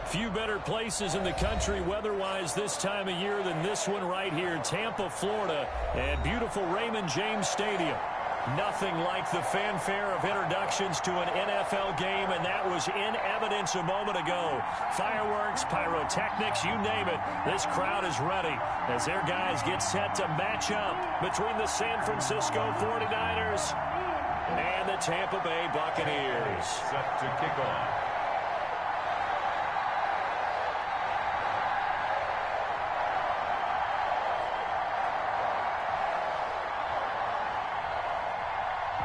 Few better places in the country weather-wise this time of year than this one right here, Tampa, Florida, at beautiful Raymond James Stadium. Nothing like the fanfare of introductions to an NFL game, and that was in evidence a moment ago. Fireworks, pyrotechnics, you name it. This crowd is ready as their guys get set to match up between the San Francisco 49ers and the Tampa Bay Buccaneers. Set to kick off.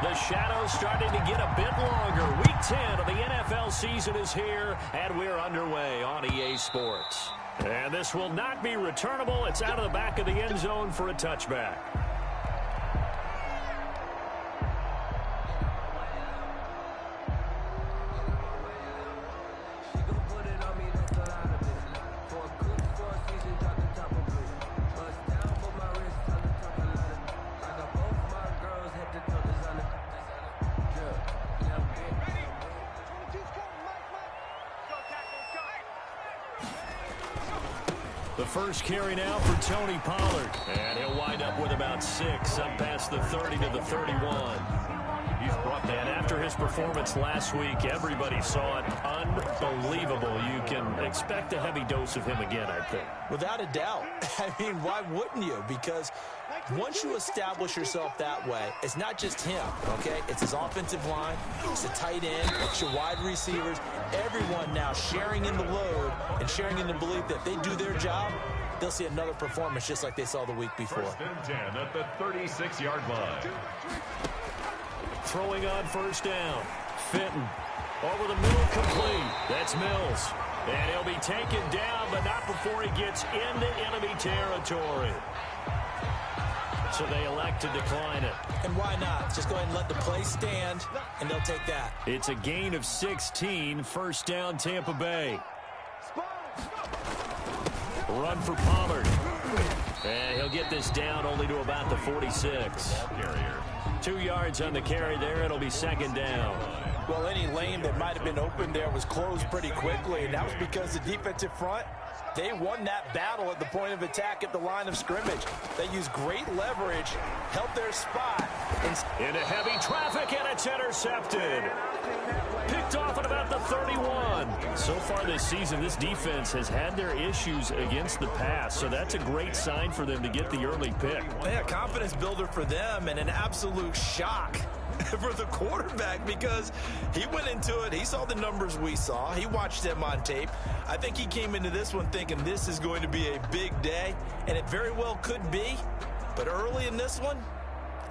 The shadow's starting to get a bit longer. Week 10 of the NFL season is here, and we're underway on EA Sports. And this will not be returnable. It's out of the back of the end zone for a touchback. The first carry now for Tony Pollard. And he'll wind up with about 6, up past the 30 to the 31. He's brought that. And after his performance last week, everybody saw it. Unbelievable. You can expect a heavy dose of him again, I think. Without a doubt. I mean, why wouldn't you? Because once you establish yourself that way, it's not just him, okay? It's his offensive line, it's the tight end, it's your wide receivers, everyone now sharing in the load and sharing in the belief that if they do their job, they'll see another performance just like they saw the week before. 1st and 10 at the 36-yard line. Throwing on first down. Fenton. Over the middle, complete. That's Mills. And he'll be taken down, but not before he gets into enemy territory. So they elect to decline it. And why not? Just go ahead and let the play stand, and they'll take that. It's a gain of 16, first down Tampa Bay. Run for Pollard. And he'll get this down only to about the 46. 2 yards on the carry there. It'll be second down. Well, any lane that might have been open there was closed pretty quickly, and that was because the defensive front, they won that battle at the point of attack at the line of scrimmage. They used great leverage, held their spot. Into heavy traffic, and it's intercepted. Picked off at about the 31. So far this season, this defense has had their issues against the pass, so that's a great sign for them to get the early pick. Yeah, confidence builder for them, and an absolute shock for the quarterback because he went into it. He saw the numbers we saw. He watched them on tape. I think he came into this one thinking this is going to be a big day, and it very well could be. But early in this one,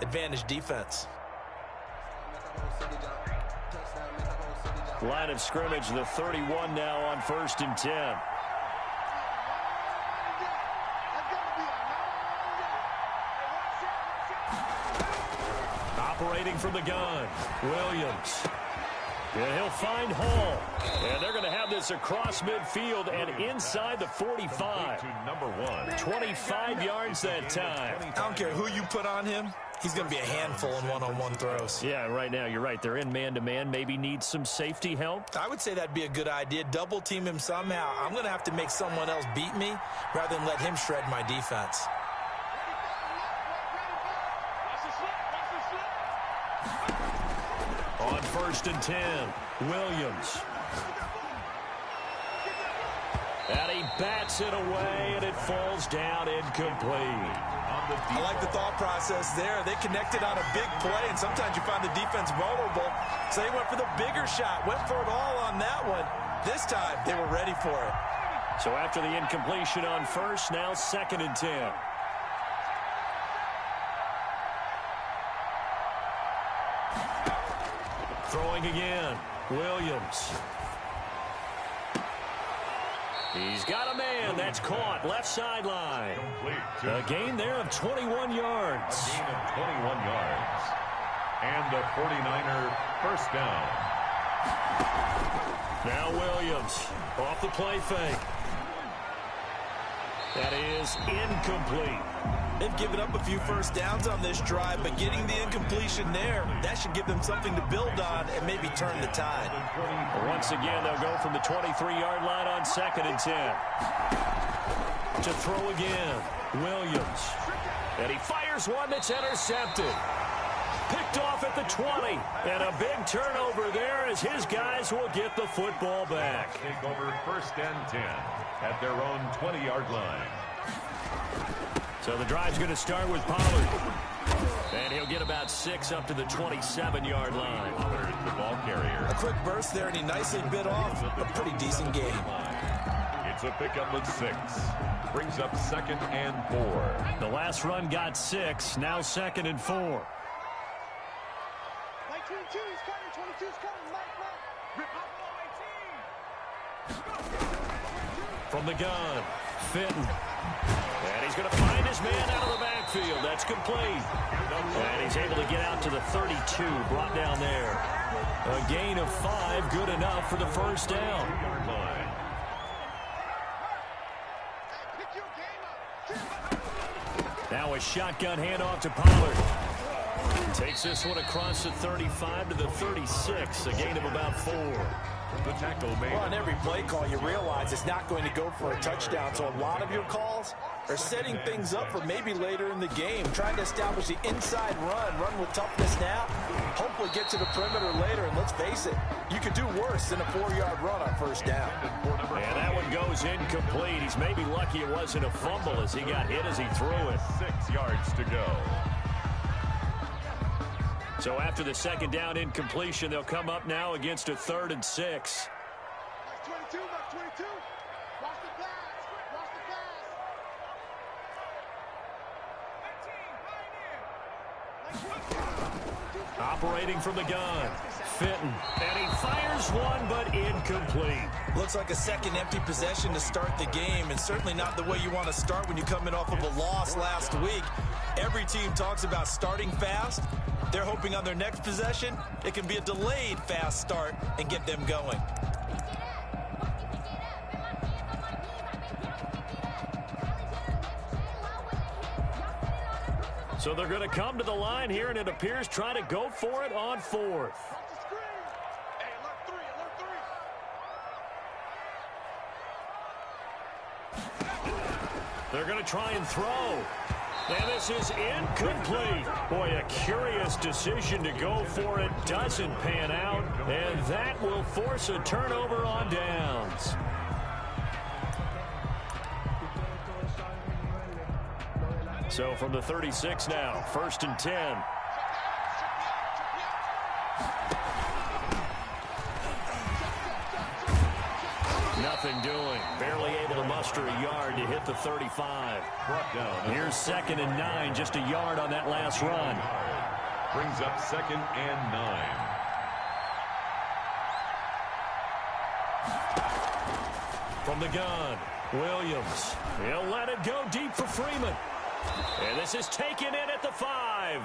advantage defense. Line of scrimmage, the 31 now on 1st and 10. Operating from the gun, Williams. And he'll find Hall. And they're going to have this across midfield and inside the 45. To number 1. 25 yards that time. I don't care who you put on him. He's going to be a handful in one-on-one throws. Yeah, right now, you're right. They're in man-to-man. Maybe needs some safety help. I would say that'd be a good idea. Double team him somehow. I'm going to have to make someone else beat me rather than let him shred my defense. On 1st and 10, Williams. And he bats it away, and it falls down incomplete. I like the thought process there. They connected on a big play, and sometimes you find the defense vulnerable. So they went for the bigger shot, went for it all on that one. This time, they were ready for it. So after the incompletion on first, now 2nd and 10. Throwing again, Williams. He's got a man. That's caught. Left sideline. A gain there of 21 yards. A gain of 21 yards. And the 49er first down. Now Williams off the play fake. That is incomplete. They've given up a few first downs on this drive, but getting the incompletion there, that should give them something to build on and maybe turn the tide. Once again, they'll go from the 23-yard line on 2nd and 10. To throw again, Williams. And he fires one that's intercepted. Picked off at the 20. And a big turnover there as his guys will get the football back. Take over 1st and 10 at their own 20-yard line. So the drive's going to start with Pollard. And he'll get about 6 up to the 27-yard line. Pollard, the ball carrier. A quick burst there, and he nicely bit off a pretty decent game. It's a pickup of 6. Brings up 2nd and 4. The last run got 6. Now 2nd and 4. 22, he's coming. 22's coming. Mike. From the gun, Fitton. And he's going to find his man out of the backfield. That's complete. And he's able to get out to the 32, brought down there. A gain of 5, good enough for the first down. Now a shotgun handoff to Pollard. Takes this one across the 35 to the 36, a gain of about 4. The tackle made. Well, on every play call, you realize it's not going to go for a touchdown, so a lot of your calls are setting things up for maybe later in the game, trying to establish the inside run with toughness now, hopefully get to the perimeter later, and let's face it, you could do worse than a 4-yard run on first down. And that one goes incomplete. He's maybe lucky it wasn't a fumble as he got hit as he threw it. 6 yards to go. So after the second down incompletion, they'll come up now against a 3rd and 6. Mark 22. Watch the pass. Operating from the gun, Fitton. And he fires one, but incomplete. Looks like a second empty possession to start the game, and certainly not the way you want to start when you're coming off of a loss last week. Every team talks about starting fast. They're hoping on their next possession, it can be a delayed fast start and get them going. So they're going to come to the line here, and it appears trying to go for it on 4th. They're going to try and throw. And this is incomplete. Boy, a curious decision to go for it. Doesn't pan out. And that will force a turnover on downs. So from the 36 now, 1st and 10. Nothing doing. Barely able to muster a yard to hit the 35. Brought down. Here's 2nd and 9, just a yard on that last run. Brings up 2nd and 9. From the gun, Williams. He'll let it go deep for Freeman. And this is taken in at the 5.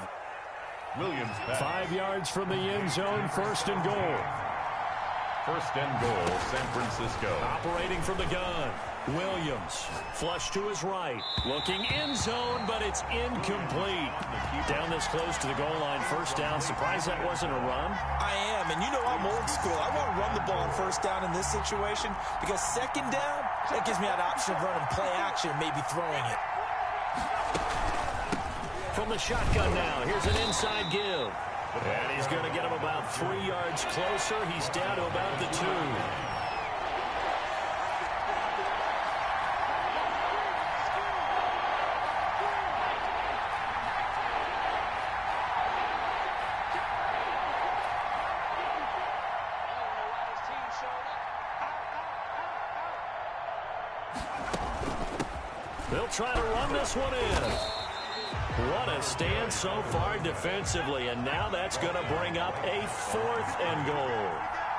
Williams back. 5 yards from the end zone, 1st and goal. 1st and goal, San Francisco. Operating from the gun, Williams. Flush to his right. Looking end zone, but it's incomplete. Down this close to the goal line, 1st down. Surprised that wasn't a run? I am, and you know I'm old school. I want to run the ball on 1st down in this situation because 2nd down, that gives me that option of running play action, maybe throwing it. From the shotgun now, here's an inside give. And he's going to get him about 3 yards closer. He's down to about the 2. They'll try to run this one in. What a stand so far defensively, and now that's going to bring up a 4th and goal.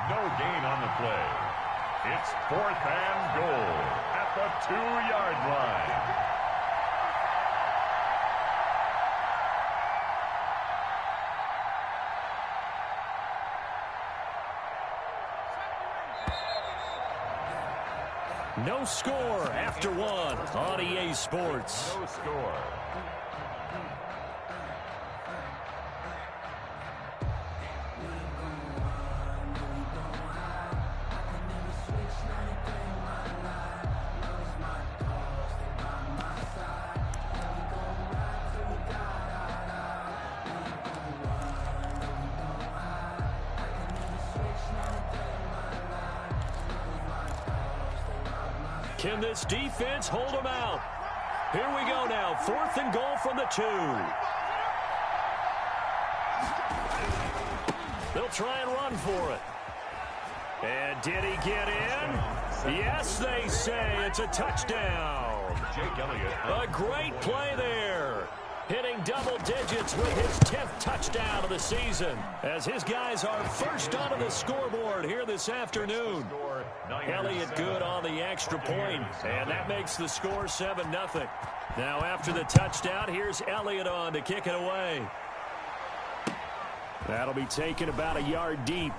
No gain on the play. It's 4th and goal at the 2-yard line. No score after one on EA Sports. No score. Can this defense hold them out? Here we go now. 4th and goal from the 2. They'll try and run for it. And did he get in? Yes, they say it's a touchdown. Jake Elliott. A great play there. Hitting double digits with his 10th touchdown of the season, as his guys are first onto the scoreboard here this afternoon. Elliott good on the extra point, and that makes the score 7-0. Now after the touchdown, here's Elliott on to kick it away. That'll be taken about a yard deep.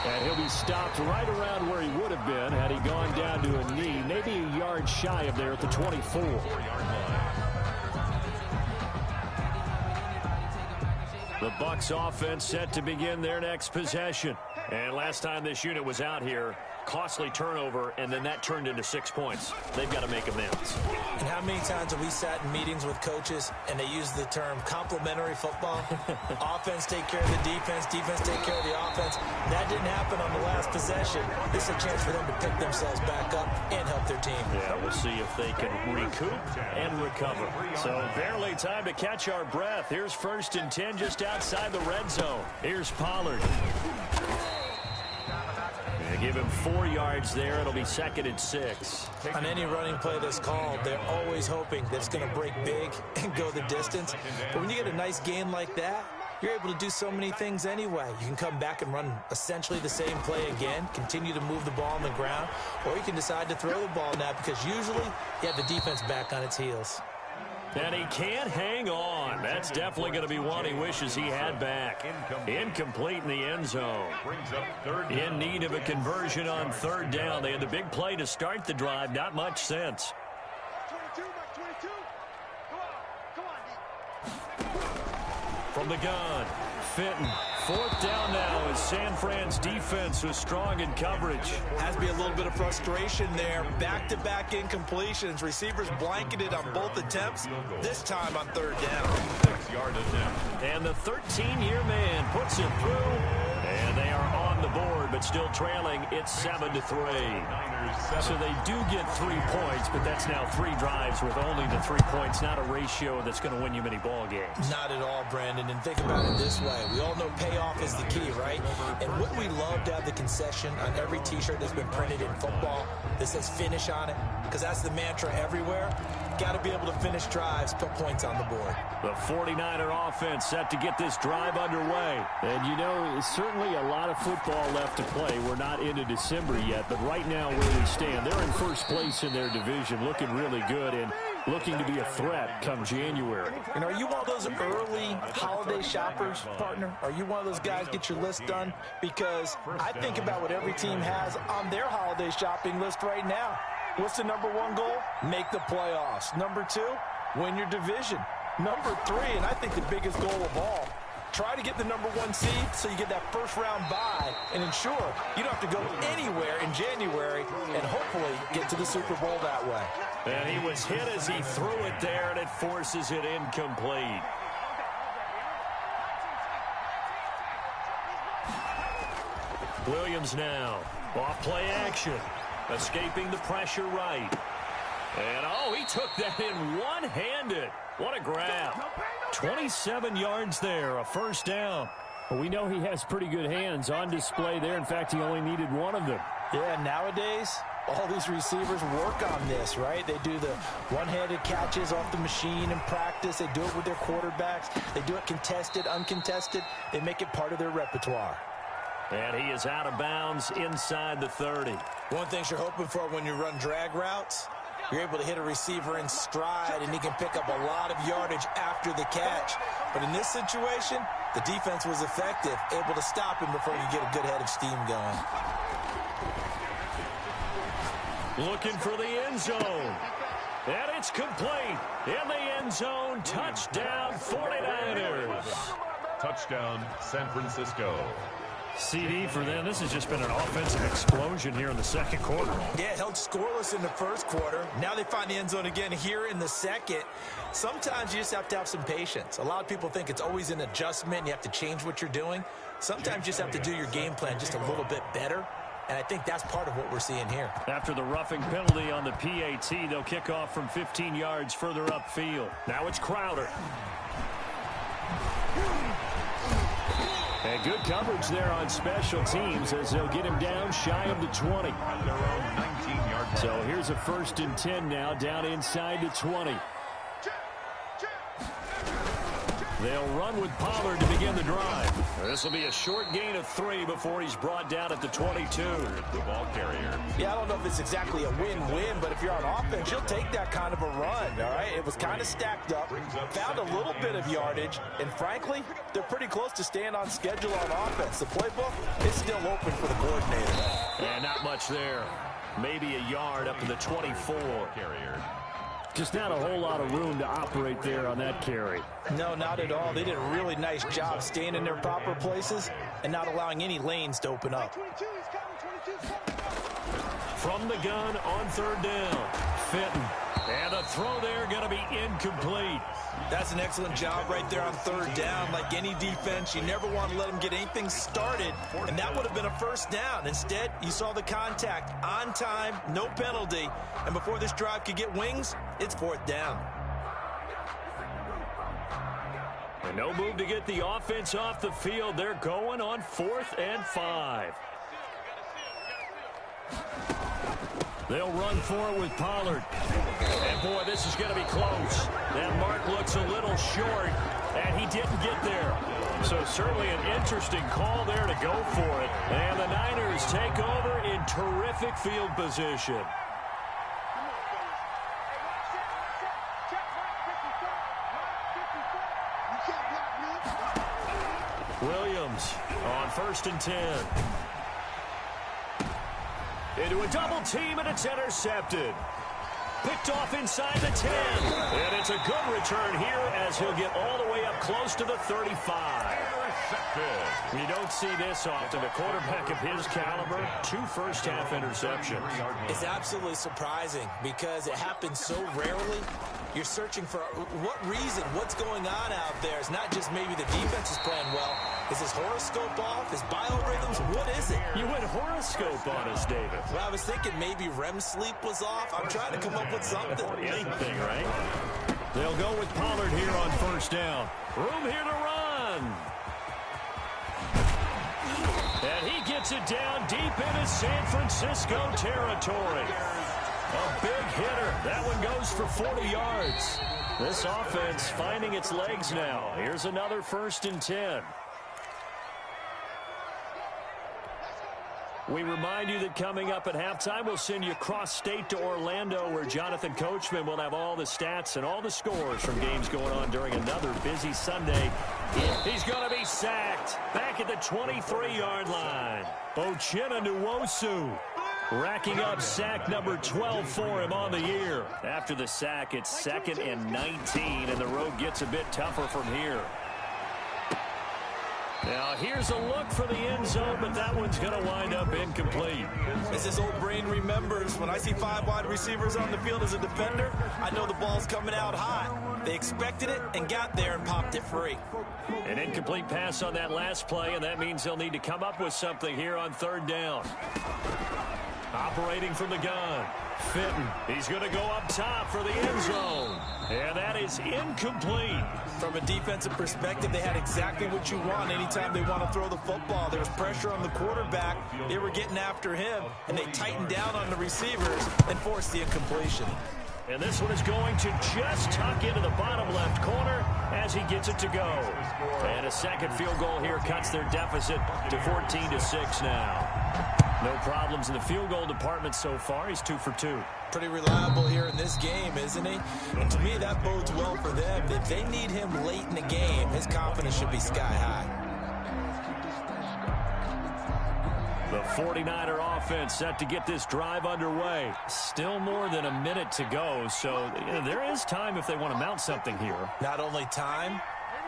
And he'll be stopped right around where he would have been had he gone down to a knee, maybe a yard shy of there at the 24. The Bucs offense set to begin their next possession. And last time this unit was out here, costly turnover, and then that turned into 6 points. They've got to make amends. And how many times have we sat in meetings with coaches and they use the term complementary football? Offense take care of the defense, defense take care of the offense. That didn't happen on the last possession. This is a chance for them to pick themselves back up and help their team. Yeah, we'll see if they can recoup and recover. So barely time to catch our breath. Here's 1st and 10 just outside the red zone. Here's Pollard. Give him 4 yards there. It'll be 2nd and 6. On any running play that's called, they're always hoping that it's going to break big and go the distance. But when you get a nice gain like that, you're able to do so many things anyway. You can come back and run essentially the same play again, continue to move the ball on the ground, or you can decide to throw the ball now because usually you have the defense back on its heels. And he can't hang on. That's definitely going to be one he wishes he had back. Incomplete in the end zone. In need of a conversion on 3rd down. They had the big play to start the drive. Not much sense. 22, 22. Come on. From the gun, Fenton. 4th down now as San Fran's defense was strong in coverage. Has to be a little bit of frustration there. Back-to-back incompletions. Receivers blanketed on both attempts, this time on 3rd down. 6-yard attempt. And the 13-year man puts it through. And they are on the board, but still trailing. It's 7-3. So they do get 3 points, but that's now 3 drives with only the 3 points. Not a ratio that's going to win you many ball games. Not at all, Brandon. And think about it this way. We all know payoff is the key, right? And wouldn't we love to have the concession on every T-shirt that's been printed in football that says finish on it? Because that's the mantra everywhere. Got to be able to finish drives, put points on the board. The 49er offense set to get this drive underway. And, you know, certainly a lot of football left to play. We're not into December yet, but right now where we stand, they're in first place in their division, looking really good and looking to be a threat come January. And are you one of those early holiday shoppers, partner? Are you one of those guys get your list done? Because I think about what every team has on their holiday shopping list right now. What's the number 1 goal? Make the playoffs. Number 2, win your division. Number 3, and I think the biggest goal of all, try to get the number 1 seed so you get that first-round bye and ensure you don't have to go anywhere in January and hopefully get to the Super Bowl that way. And he was hit as he threw it there, and it forces it incomplete. Williams now. Off play action. Escaping the pressure right. And, oh, he took that in one-handed. What a grab. 27 yards there, a 1st down. Well, we know he has pretty good hands on display there. In fact, he only needed 1 of them. Yeah, nowadays, all these receivers work on this, right? They do the one-handed catches off the machine in practice. They do it with their quarterbacks. They do it contested, uncontested. They make it part of their repertoire. And he is out of bounds inside the 30. One thing you're hoping for when you run drag routes, you're able to hit a receiver in stride, and he can pick up a lot of yardage after the catch. But in this situation, the defense was effective, able to stop him before he could get a good head of steam going. Looking for the end zone. And it's complete. In the end zone, touchdown 49ers. Touchdown San Francisco. CD for them. This has just been an offensive explosion here in the second quarter. Yeah, held scoreless in the first quarter. Now they find the end zone again here in the second. Sometimes you just have to have some patience. A lot of people think it's always an adjustment and you have to change what you're doing. Sometimes you just have to do your game plan just a little bit better. And I think that's part of what we're seeing here. After the roughing penalty on the PAT, they'll kick off from 15 yards further upfield. Now it's Crowder. And good coverage there on special teams as they'll get him down shy of the 20. At their own 19-yard line. So here's a 1st and 10 now, down inside the 20. They'll run with Pollard to begin the drive. This will be a short gain of 3 before he's brought down at the 22. The ball carrier. Yeah, I don't know if it's exactly a win-win, but if you're on offense, you'll take that kind of a run, all right? It was kind of stacked up, found a little bit of yardage, and frankly, they're pretty close to staying on schedule on offense. The playbook is still open for the coordinator. And not much there. Maybe a yard up to the 24. Carrier. Just not a whole lot of room to operate there on that carry. No, not at all. They did a really nice job staying in their proper places and not allowing any lanes to open up. From the gun on 3rd down. Fitton. And the throw there going to be incomplete. That's an excellent job right there on 3rd down. Like any defense, you never want to let them get anything started, and that would have been a 1st down. Instead, you saw the contact on time, no penalty, and before this drive could get wings, it's 4th down. And no move to get the offense off the field. They're going on 4th and 5. They'll run for it with Pollard. And, boy, this is going to be close. That mark looks a little short, and he didn't get there. So certainly an interesting call there to go for it. And the Niners take over in terrific field position. Williams on 1st and 10. Into a double team, and it's intercepted. Picked off inside the 10. And it's a good return here as he'll get all the way up close to the 35. You don't see this often. A quarterback of his caliber, 2 first-half interceptions. It's absolutely surprising because it happens so rarely. You're searching for what reason, what's going on out there. It's not just maybe the defense is playing well. Is his horoscope off? His biorhythms? What is it? You went horoscope on us, David. Well, I was thinking maybe REM sleep was off. I'm trying to come up with something. Anything, right? They'll go with Pollard here on 1st down. Room here to run. And he gets it down deep into San Francisco territory. A big hitter. That one goes for 40 yards. This offense finding its legs now. Here's another 1st and 10. We remind you that coming up at halftime, we'll send you cross-state to Orlando, where Jonathan Coachman will have all the stats and all the scores from games going on during another busy Sunday. He's going to be sacked back at the 23-yard line. Uchenna Nwosu racking up sack number 12 for him on the year. After the sack, it's 2nd and 19, and the road gets a bit tougher from here. Now, here's a look for the end zone, but that one's going to wind up incomplete. As his old brain remembers, when I see 5 wide receivers on the field as a defender, I know the ball's coming out hot. They expected it and got there and popped it free. An incomplete pass on that last play, and that means they'll need to come up with something here on 3rd down. Operating from the gun, Fitton. He's going to go up top for the end zone. And that is incomplete. From a defensive perspective, they had exactly what you want anytime they want to throw the football. There was pressure on the quarterback. They were getting after him, and they tightened down on the receivers and forced the incompletion. And this one is going to just tuck into the bottom left corner as he gets it to go. And a second field goal here cuts their deficit to 14-6 now. No problems in the field goal department so far. He's 2 for 2. Pretty reliable here in this game, isn't he? And to me, that bodes well for them. If they need him late in the game, his confidence should be sky high. The 49er offense set to get this drive underway. Still more than a minute to go, so there is time if they want to mount something here. Not only time,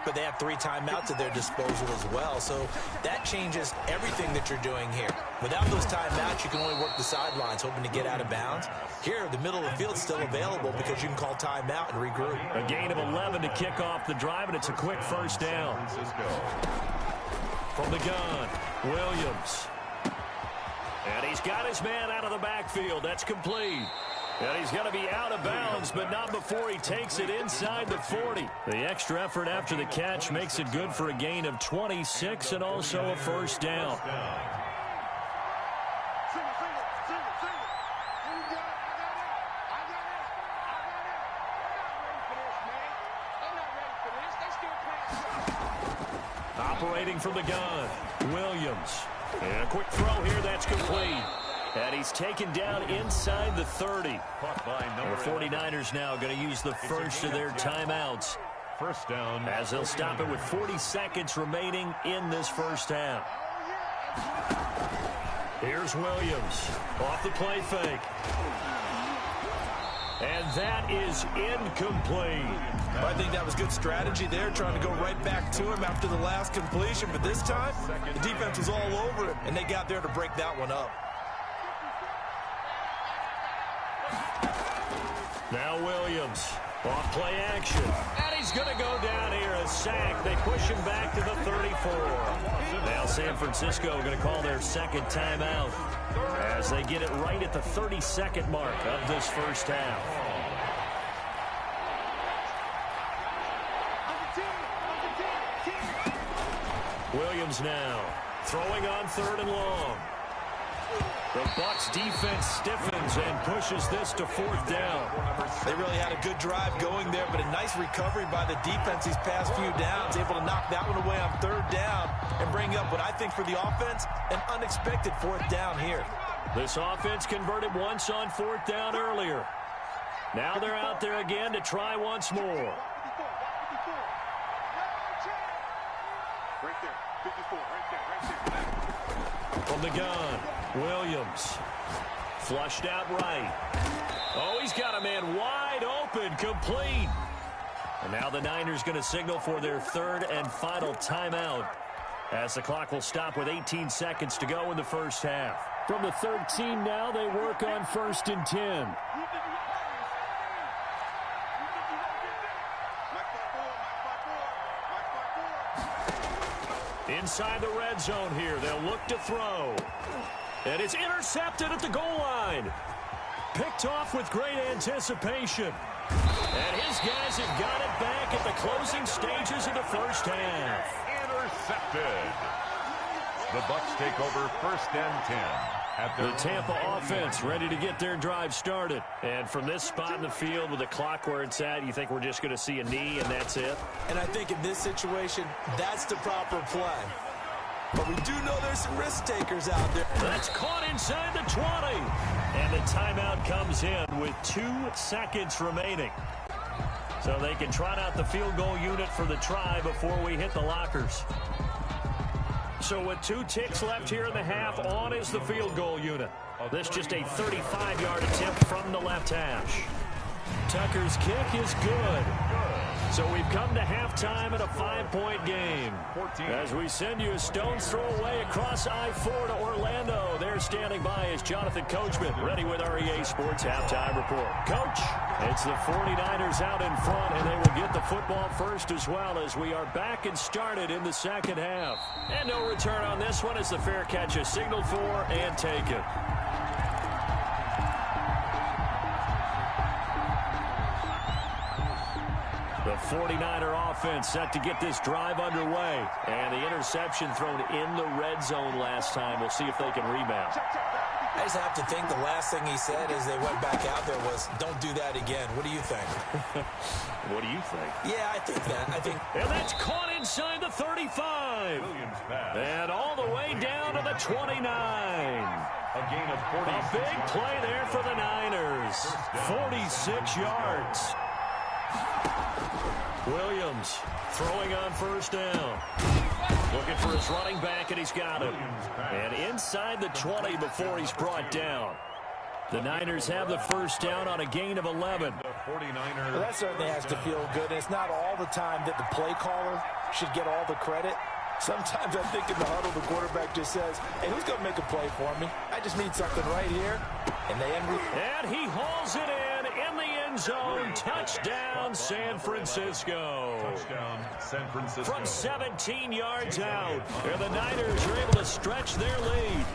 but they have 3 timeouts at their disposal as well. So that changes everything that you're doing here. Without those timeouts, you can only work the sidelines, hoping to get out of bounds. Here, the middle of the field's still available because you can call timeout and regroup. A gain of 11 to kick off the drive, and it's a quick first down. From the gun, Williams. And he's got his man out of the backfield. That's complete. And he's going to be out of bounds, but not before he takes it inside the 40. The extra effort after the catch makes it good for a gain of 26 and also a first down. Operating from the gun, Williams. And a quick throw here, that's complete. And he's taken down inside the 30. The 49ers now going to use the first of their timeouts. First down. As they'll stop it with 40 seconds remaining in this first half. Here's Williams off the play fake. And that is incomplete. I think that was good strategy there, trying to go right back to him after the last completion. But this time, the defense was all over him, and they got there to break that one up. Now Williams, off play action. And he's going to go down here, a sack. They push him back to the 34. Now San Francisco going to call their second timeout as they get it right at the 30-second mark of this first half. Williams now throwing on 3rd and long. The Bucs defense stiffens and pushes this to 4th down. They really had a good drive going there, but a nice recovery by the defense these past few downs, able to knock that one away on 3rd down and bring up what I think for the offense, an unexpected 4th down here. This offense converted once on 4th down earlier. Now they're out there again to try once more. Right there, 54, right there. From the gun, Williams. Flushed out right. Oh, he's got a man wide open, complete. And now the Niners going to signal for their 3rd and final timeout, as the clock will stop with 18 seconds to go in the first half. From the 13 now, they work on 1st and 10. Inside the red zone here, they'll look to throw. And it's intercepted at the goal line. Picked off with great anticipation. And his guys have got it back at the closing stages of the first half. Intercepted. The Bucs take over 1st and 10. The Tampa offense ready to get their drive started. And from this spot in the field with the clock where it's at, you think we're just going to see a knee and that's it? And I think in this situation, that's the proper play. But we do know there's some risk takers out there. That's caught inside the 20. And the timeout comes in with 2 seconds remaining. So they can trot out the field goal unit for the try before we hit the lockers. So with 2 ticks left here in the half, on is the field goal unit. This just a 35-yard attempt from the left hash. Tucker's kick is good. So we've come to halftime in a 5-point game. As we send you a stone's throw away across I-4 to Orlando. There standing by is Jonathan Coachman, ready with our EA Sports Halftime Report. Coach, it's the 49ers out in front, and they will get the football first as well, as we are back and started in the second half. And no return on this one as the fair catch is signaled for and taken. The 49er offense set to get this drive underway. And the interception thrown in the red zone last time. We'll see if they can rebound. I just have to think the last thing he said as they went back out there was, don't do that again. What do you think? What do you think? Yeah, I think that. And that's caught inside the 35. And all the way down to the 29. A gain of 40. A big play there for the Niners. 46 yards. Williams throwing on 1st down. Looking for his running back, and he's got him. And inside the 20 before he's brought down. The Niners have the first down on a gain of 11. Well, that certainly has to feel good. And it's not all the time that the play caller should get all the credit. Sometimes I think in the huddle, the quarterback just says, hey, who's going to make a play for me? I just need something right here. And they end with... And he hauls it in the end zone. Touchdown, San Francisco. Touchdown, San Francisco. From 17 yards out. And the Niners are able to stretch their lead.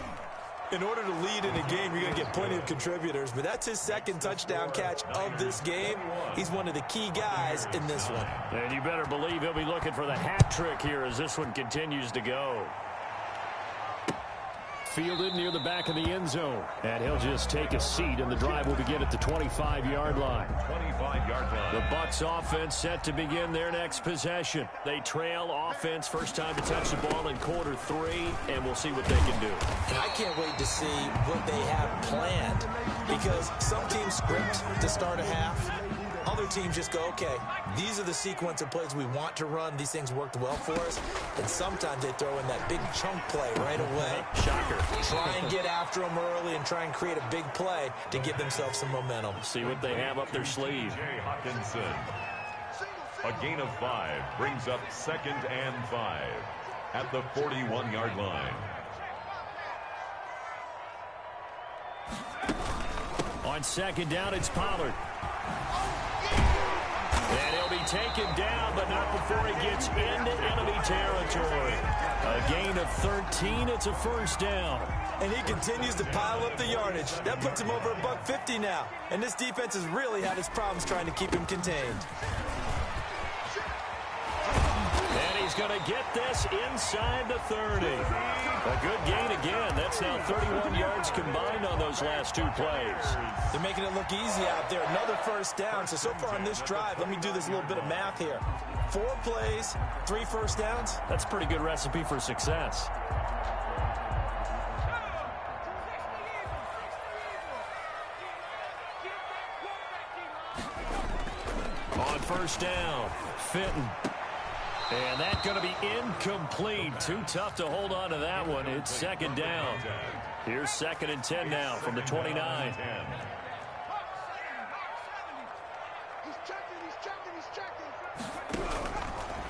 In order to lead in a game, you're going to get plenty of contributors, but that's his second touchdown catch of this game. He's one of the key guys in this one. And you better believe he'll be looking for the hat trick here as this one continues to go. Fielded near the back of the end zone. And he'll just take a seat, and the drive will begin at the 25-yard line. 25-yard line. The Bucs offense set to begin their next possession. They trail offense, first time to touch the ball in quarter 3, and we'll see what they can do. And I can't wait to see what they have planned, because some teams script to start a half. Other teams just go, okay, these are the sequence of plays we want to run. These things worked well for us. And sometimes they throw in that big chunk play right away. Shocker. Try and get after them early and try and create a big play to give themselves some momentum. See what they have up their sleeve. Jay Hawkinson. A gain of 5 brings up 2nd and 5 at the 41-yard line. On second down, it's Pollard. And he'll be taken down, but not before he gets into enemy territory. A gain of 13. It's a first down. And he continues to pile up the yardage. That puts him over $150 now. And this defense has really had its problems trying to keep him contained. And he's going to get this inside the 30. A good gain again. That's now 31 yards combined on those last 2 plays. They're making it look easy out there. Another first down. So far on this drive, let me do this little bit of math here. 4 plays, 3 first downs. That's a pretty good recipe for success. On first down, Fenton. And that's going to be incomplete. Too tough to hold on to that one. It's second down. Here's 2nd and 10 now from the 29.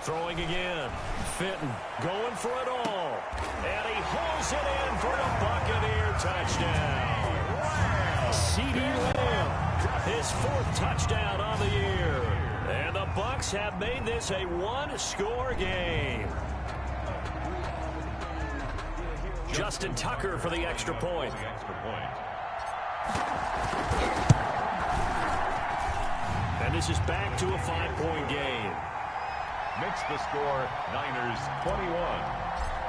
Throwing again. Fenton going for it all. And he hauls it in for a Buccaneer touchdown. CeeDee Lamb, his 4th touchdown on the year. And the Bucs have made this a 1-score game. Justin Tucker for the extra point. And this is back to a 5-point game. Makes the score Niners 21.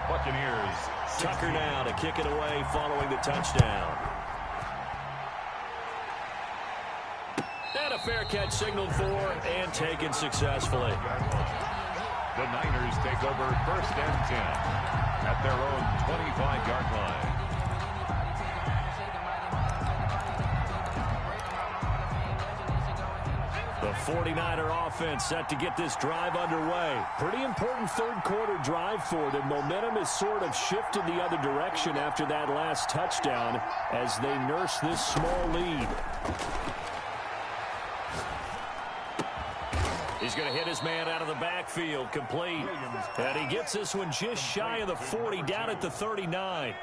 Buccaneers 16. Tucker now to kick it away following the touchdown. And a fair catch signaled for and taken successfully. The Niners take over 1st and 10 at their own 25-yard line. The 49er offense set to get this drive underway. Pretty important 3rd quarter drive for them. Momentum has sort of shifted the other direction after that last touchdown as they nurse this small lead. He's going to hit his man out of the backfield, complete. And he gets this one just shy of the 40, down at the 39.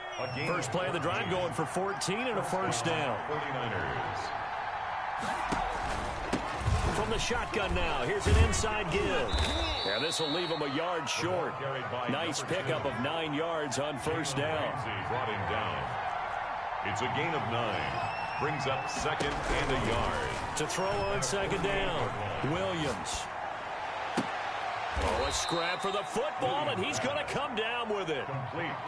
First play of the drive going for 14 and a first down. 49ers. From the shotgun now, here's an inside give. And this will leave him a yard short. Nice pickup of 9 yards on first down. Brought him down. It's a gain of 9. Brings up 2nd and a yard. To throw on second down, Williams. Oh, a scrap for the football, and he's going to come down with it.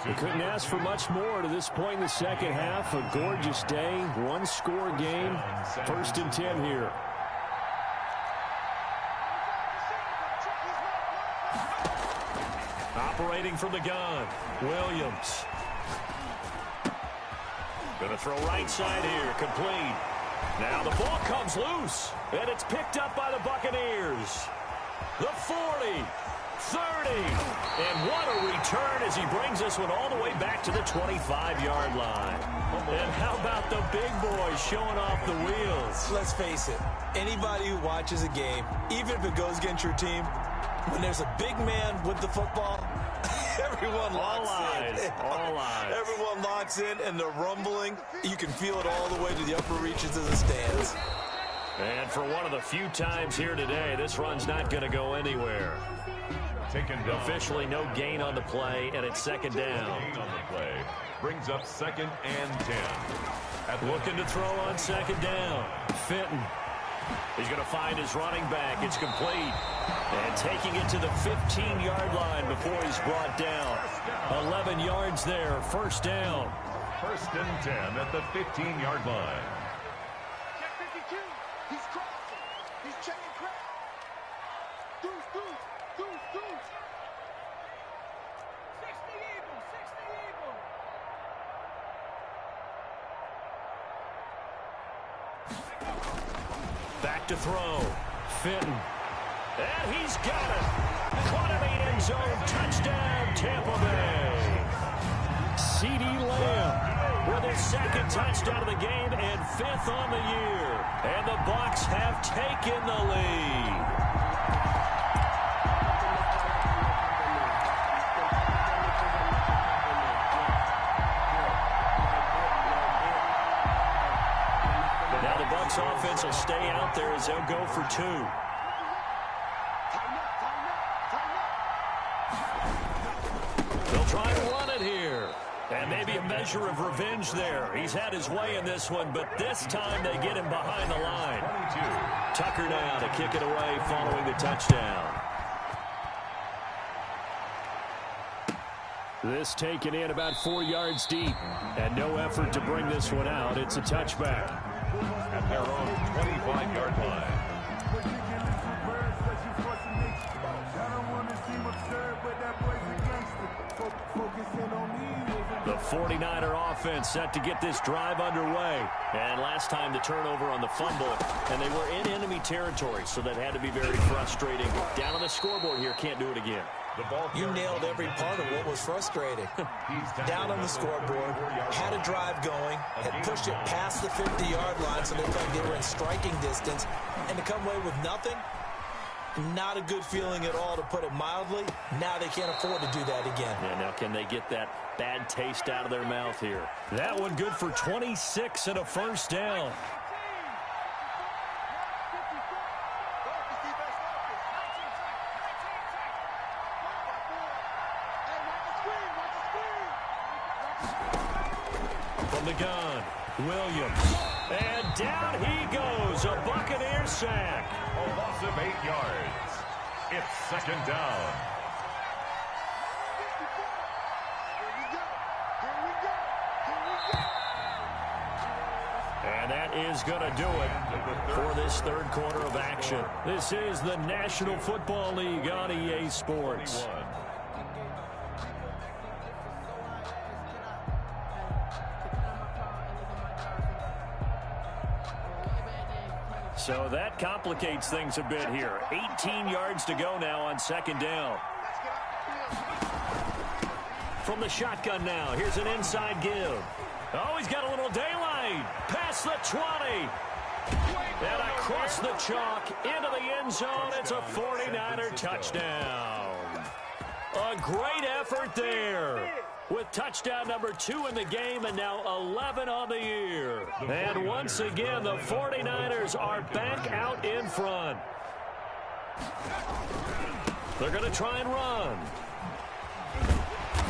We couldn't ask for much more to this point in the second half. A gorgeous day, 1-score game. 1st and 10 here. Operating from the gun, Williams. Going to throw right side here, complete. Now the ball comes loose, and it's picked up by the Buccaneers. The 40, 30. And what a return as he brings this one all the way back to the 25-yard line. And how about the big boys showing off the wheels? Let's face it, anybody who watches a game, even if it goes against your team, when there's a big man with the football, everyone locks in. All eyes. Everyone locks in, and the rumbling, you can feel it all the way to the upper reaches of the stands. And for one of the few times here today, this run's not going to go anywhere. Taken down. Officially no gain on the play, and it's second down. Gain on the play brings up 2nd and 10. Looking to throw on second down. Fenton. He's going to find his running back. It's complete. And taking it to the 15-yard line before he's brought down. 11 yards there. First down. 1st and 10 at the 15-yard line. Check 52. He's crossing. He's checking crap. Deuce. 60 Eagle. Back to throw. Fenton. And he's got it. Caught in the end zone. Touchdown, Tampa Bay. C.D. Lamb with his 2nd touchdown of the game and 5th on the year. And the Bucs have taken the lead. Now the Bucs offense will stay out there as they'll go for 2. They'll try to run it here. And maybe a measure of revenge there. He's had his way in this one, but this time they get him behind the line. 22. Tucker now to kick it away following the touchdown. This taken in about 4 yards deep. And no effort to bring this one out. It's a touchback. At their own 25-yard line. The 49er offense set to get this drive underway. And last time the turnover on the fumble, and they were in enemy territory, so that had to be very frustrating. Down on the scoreboard here, can't do it again. You nailed every part of what was frustrating. Down on the scoreboard, had a drive going, had pushed it past the 50-yard line so they felt like they were in striking distance, and to come away with nothing, not a good feeling at all, to put it mildly. Now they can't afford to do that again. Yeah, now can they get that bad taste out of their mouth here? That one good for 26 and a first down. From the gun, Williams. And down he goes, a Buccaneer sack. A loss of 8 yards. It's second down. And that is going to do it for this third quarter of action. This is the National Football League on EA Sports. So that complicates things a bit here. 18 yards to go now on second down. From the shotgun now, here's an inside give. Oh, he's got a little daylight. Past the 20. And across the chalk into the end zone. It's a 49er touchdown. A great effort there. With touchdown number 2 in the game and now 11 on the year. And once again, the 49ers are back out in front. They're going to try and run.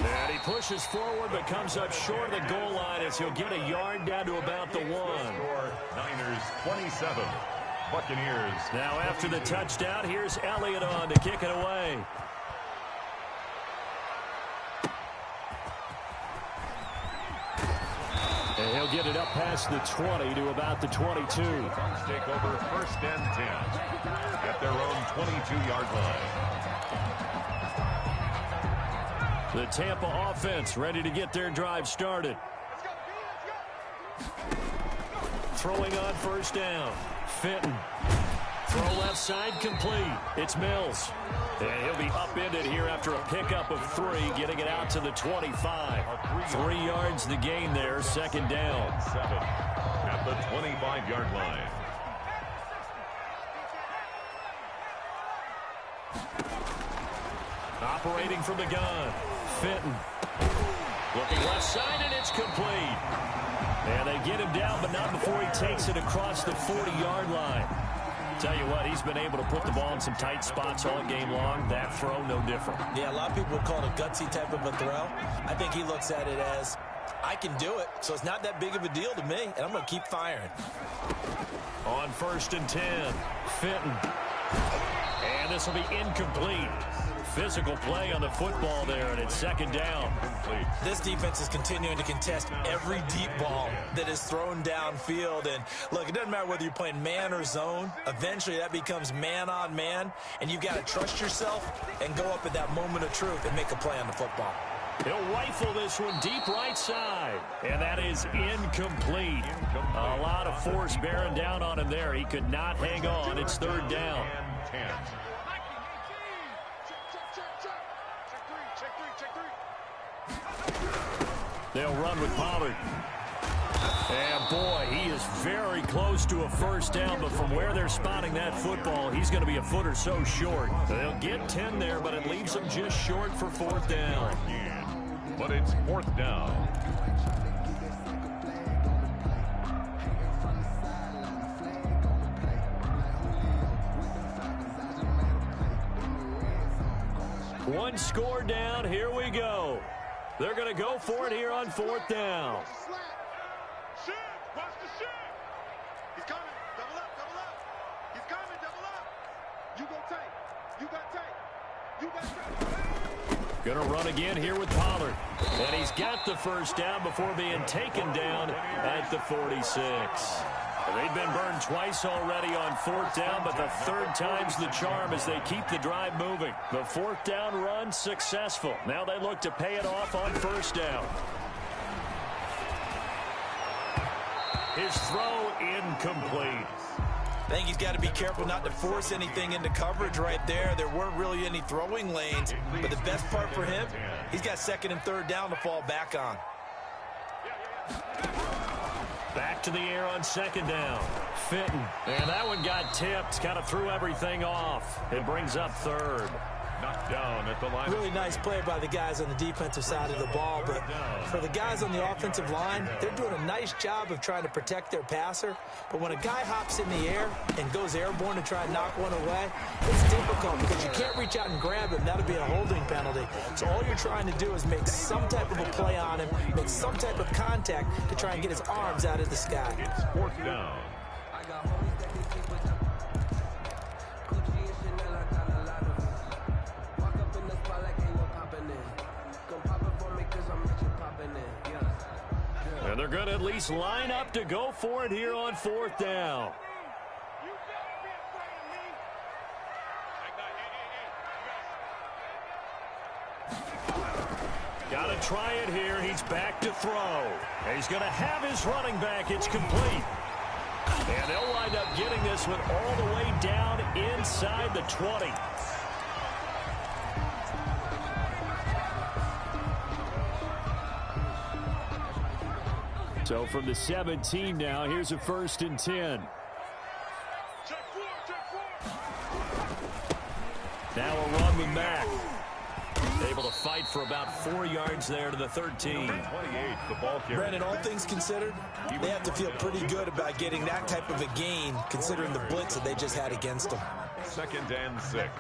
And he pushes forward but comes up short of the goal line as he'll get a yard down to about the 1. Niners 27. Buccaneers. Now after the touchdown, here's Elliott on to kick it away. And he'll get it up past the 20 to about the 22. Bucs take over 1st and 10 at their own 22-yard line. The Tampa offense ready to get their drive started. Throwing on first down. Fenton Throw left side complete. It's Mills. And he'll be upended here after a pickup of 3, getting it out to the 25. 3 yards the gain there, second down. 7 at the 25-yard line. Operating from the gun, Fenton. Looking left side, and it's complete. And they get him down, but not before he takes it across the 40-yard line. Tell you what, he's been able to put the ball in some tight spots all game long. That throw, no different. Yeah, a lot of people would call it a gutsy type of a throw. I think he looks at it as, I can do it, so it's not that big of a deal to me, and I'm going to keep firing. On 1st and 10, Fenton. And this will be incomplete. Physical play on the football there, and it's second down. This defense is continuing to contest every deep ball that is thrown downfield. And, look, it doesn't matter whether you're playing man or zone. Eventually, that becomes man-on-man, and you've got to trust yourself and go up at that moment of truth and make a play on the football. He'll rifle this one deep right side, and that is incomplete. A lot of force bearing down on him there. He could not hang on. It's third down. They'll run with Pollard. And, boy, he is very close to a first down, but from where they're spotting that football, he's going to be a foot or so short. They'll get 10 there, but it leaves them just short for fourth down. But it's fourth down. One score down. Here we go. They're going to go for it here on fourth down. Shift. Watch the shift. He's coming. Double up. Double up. He's coming. Double up. You go tight. You got tight. You got tight. Going to run again here with Pollard. And he's got the first down before being taken down at the 46. They've been burned twice already on fourth down, but the third time's the charm as they keep the drive moving. The fourth down run successful. Now they look to pay it off on first down. His throw incomplete. I think he's got to be careful not to force anything into coverage right there. There weren't really any throwing lanes, but the best part for him, he's got second and third down to fall back on. Back to the air on second down. Fenton. And that one got tipped. Kind of threw everything off. It brings up third. Knocked down at the line. Really nice play by the guys on the defensive side of the ball, but for the guys on the offensive line, they're doing a nice job of trying to protect their passer. But when a guy hops in the air and goes airborne to try and knock one away, it's difficult because you can't reach out and grab him. That'll be a holding penalty. So all you're trying to do is make some type of a play on him, make some type of contact to try and get his arms out of the sky. It's fourth down. And they're going to at least line up to go for it here on fourth down. Got to try it here. He's back to throw. And he's going to have his running back. It's complete. And they'll wind up getting this one all the way down inside the 20. So from the 17 now, here's a 1st and 10. Now a run with Mack. Able to fight for about 4 yards there to the 13. 28, the ball carrier. Brandon, all things considered, they have to feel pretty good about getting that type of a gain considering the blitz that they just had against them. 2nd and 6.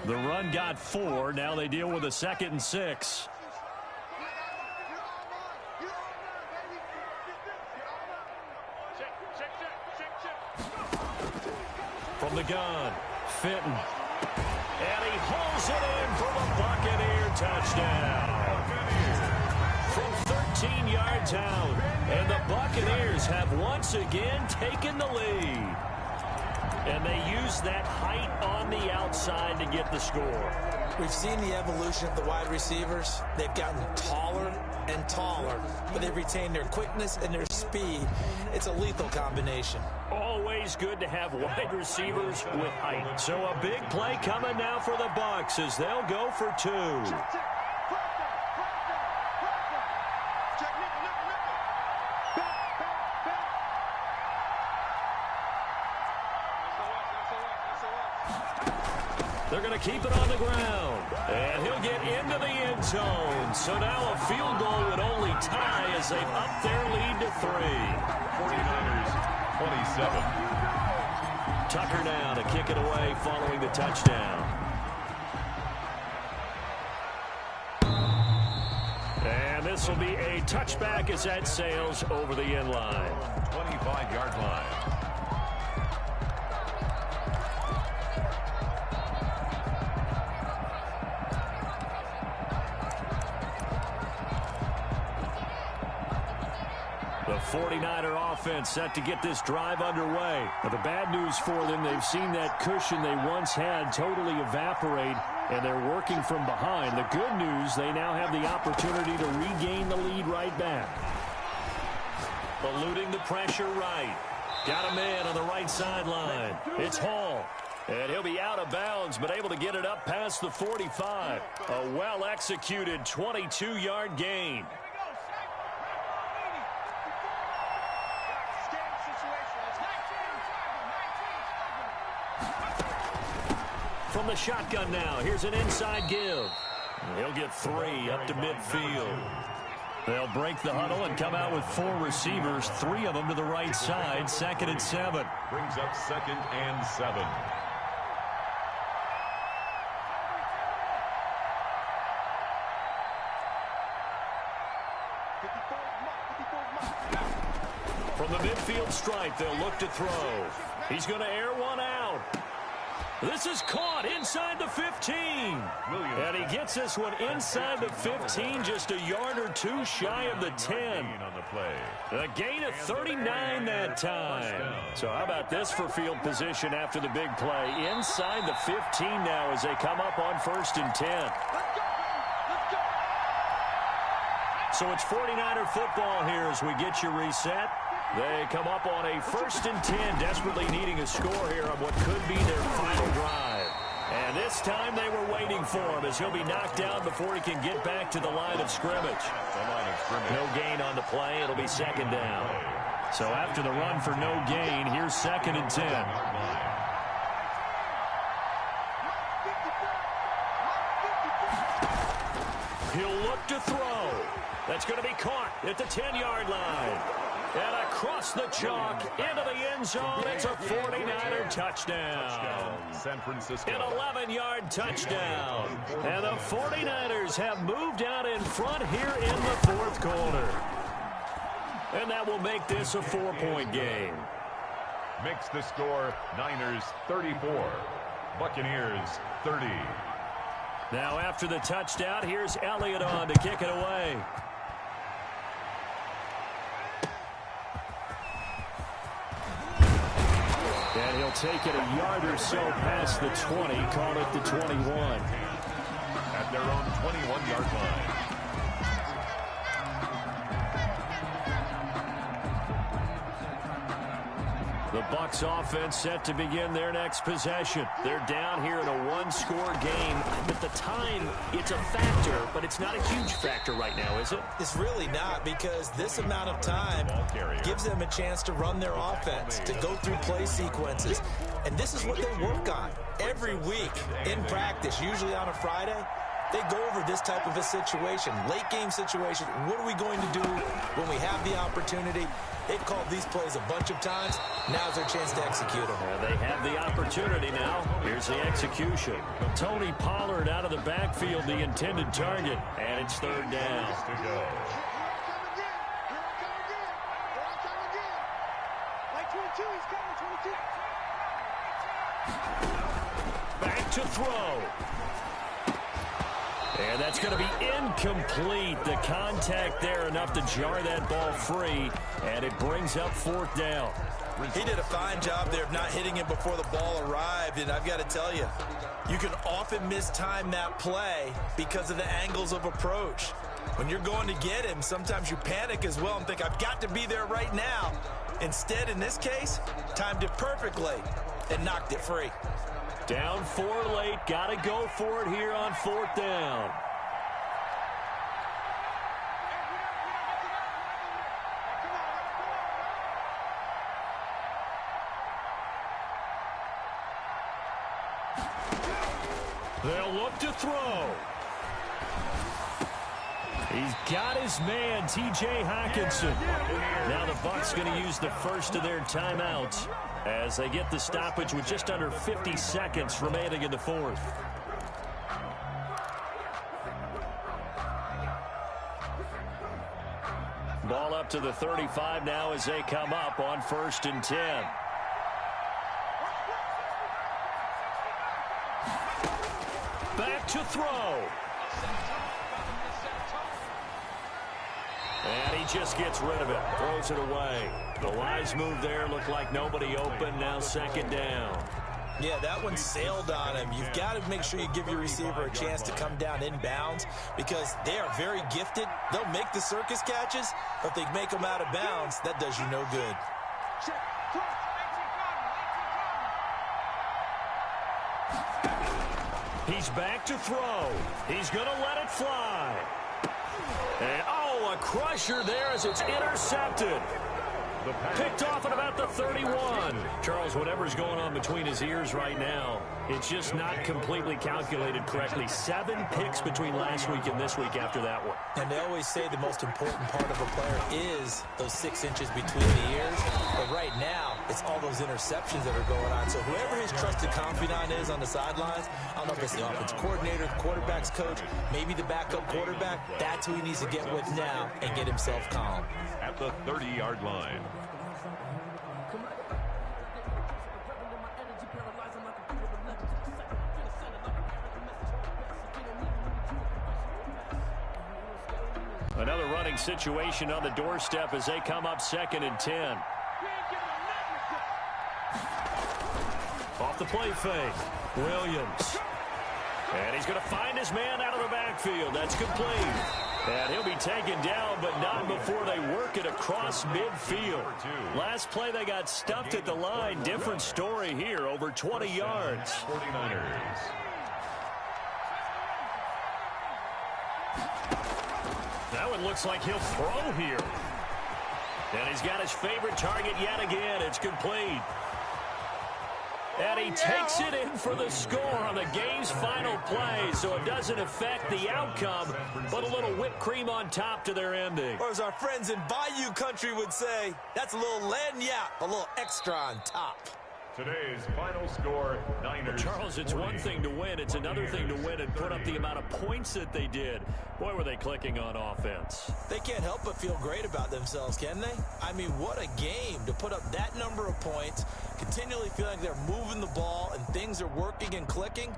The run got 4. Now they deal with a 2nd and 6. From the gun, Fenton. And he hauls it in for the Buccaneer touchdown. From 13 yards out. And the Buccaneers have once again taken the lead. And they use that height on the outside to get the score. We've seen the evolution of the wide receivers. They've gotten taller and taller, but they've retained their quickness and their speed. It's a lethal combination. Always good to have wide receivers with height. So a big play coming now for the Bucs as they'll go for 2. They're going to keep it on the ground. And he'll get into the end zone. So now a field goal would only tie as they've upped their lead to 3. 49ers, 27. Tucker now to kick it away following the touchdown. And this will be a touchback as that sails over the end line. 25-yard line. The 49er offense set to get this drive underway. But the bad news for them, they've seen that cushion they once had totally evaporate, and they're working from behind. The good news, they now have the opportunity to regain the lead right back. Eluding the pressure right. Got a man on the right sideline. It's Hall. And he'll be out of bounds, but able to get it up past the 45. A well-executed 22-yard gain. From the shotgun now, here's an inside give. He'll get 3 up to midfield. They'll break the huddle and come out with 4 receivers, 3 of them to the right side, 2nd and 7. Brings up 2nd and 7. From the midfield stripe, they'll look to throw. He's going to air one out. This is caught inside the 15. And he gets this one inside the 15, just a yard or 2 shy of the 10. On the play. A gain of 39 that time. So how about this for field position after the big play? Inside the 15 now as they come up on 1st and 10. So it's 49er football here as we get you reset. They come up on a 1st and 10, desperately needing a score here on what could be their final drive. And this time they were waiting for him as he'll be knocked down before he can get back to the line of scrimmage. No gain on the play. It'll be 2nd down. So after the run for no gain, here's 2nd and 10. He'll look to throw. That's going to be caught at the 10-yard line. And across the chalk into the end zone. It's a 49er touchdown. San Francisco. An 11-yard touchdown. And the 49ers have moved out in front here in the 4th quarter. And that will make this a 4-point game. Makes the score Niners 34. Buccaneers 30. Now after the touchdown, here's Elliott on to kick it away. And he'll take it a yard or so past the 20, call it the 21. At their own 21-yard line. The Bucs offense set to begin their next possession. They're down here in a 1-score game. At the time, it's a factor, but it's not a huge factor right now, is it? It's really not, because this amount of time gives them a chance to run their offense, to go through play sequences. And this is what they work on every week in practice, usually on a Friday. They go over this type of a situation, late game situation. What are we going to do when we have the opportunity? They've called these plays a bunch of times. Now's their chance to execute them. They have the opportunity now. Here's the execution. Tony Pollard out of the backfield, the intended target. And it's 3rd down. Back to throw. And that's going to be incomplete. The contact there enough to jar that ball free. And it brings up 4th down. He did a fine job there of not hitting it before the ball arrived, and I've got to tell you, you can often mistime that play because of the angles of approach. When you're going to get him, sometimes you panic as well and think, I've got to be there right now. Instead, in this case, timed it perfectly and knocked it free. Down 4 late, got to go for it here on 4th down. They'll look to throw. He's got his man, T.J. Hockenson. Now the Bucs going to use the first of their timeouts as they get the stoppage with just under 50 seconds remaining in the 4th. Ball up to the 35 now as they come up on 1st and 10. Back to throw. And he just gets rid of it. Throws it away. The wise move there. Looked like nobody open. Now 2nd down. Yeah, that one sailed on him. You've got to make sure you give your receiver a chance to come down inbounds because they are very gifted. They'll make the circus catches, but if they make them out of bounds, that does you no good. He's back to throw. He's going to let it fly. And, oh, a crusher there as it's intercepted. Picked off at about the 31. Charles, whatever's going on between his ears right now, it's just not completely calculated correctly. 7 picks between last week and this week after that one. And they always say the most important part of a player is those 6 inches between the ears. But right now, it's all those interceptions that are going on. So whoever his trusted confidant is on the sidelines, I don't know if it's the offensive coordinator, the quarterback's coach, maybe the backup quarterback, that's who he needs to get with now and get himself calm. At the 30-yard line. Another running situation on the doorstep as they come up 2nd and 10. Off the play fake. Williams. And he's going to find his man out of the backfield. That's complete. And he'll be taken down, but not before they work it across midfield. Last play, they got stuffed at the line. Different story here, over 20 yards. 49ers. That one looks like he'll throw here. And he's got his favorite target yet again. It's complete. And he takes it in for the score on the game's final play, so it doesn't affect the outcome, but a little whipped cream on top to their ending. Or as our friends in Bayou Country would say, that's a little lagniappe, a little extra on top. Today's final score, Niners. Charles, it's one thing to win. It's another thing to win and put up the amount of points that they did. Boy, were they clicking on offense. They can't help but feel great about themselves, can they? I mean, what a game to put up that number of points, continually feeling like they're moving the ball and things are working and clicking.